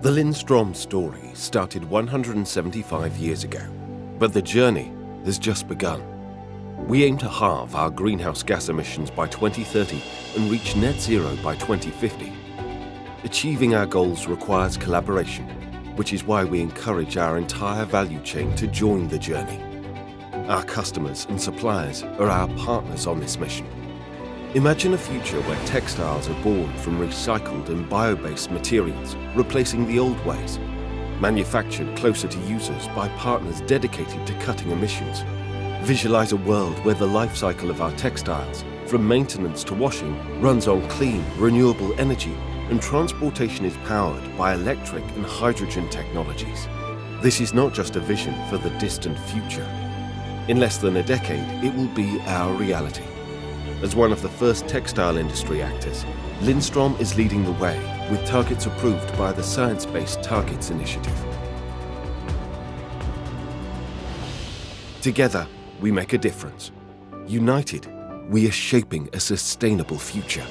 The Lindstrom story started 175 years ago, but the journey has just begun. We aim to halve our greenhouse gas emissions by 2030 and reach net zero by 2050. Achieving our goals requires collaboration, which is why we encourage our entire value chain to join the journey. Our customers and suppliers are our partners on this mission. Imagine a future where textiles are born from recycled and bio-based materials, replacing the old ways, manufactured closer to users by partners dedicated to cutting emissions. Visualize a world where the life cycle of our textiles, from maintenance to washing, runs on clean, renewable energy, and transportation is powered by electric and hydrogen technologies. This is not just a vision for the distant future. In less than a decade, it will be our reality. As one of the first textile industry actors, Lindstrom is leading the way with targets approved by the Science Based Targets initiative. Together, we make a difference. United, we are shaping a sustainable future.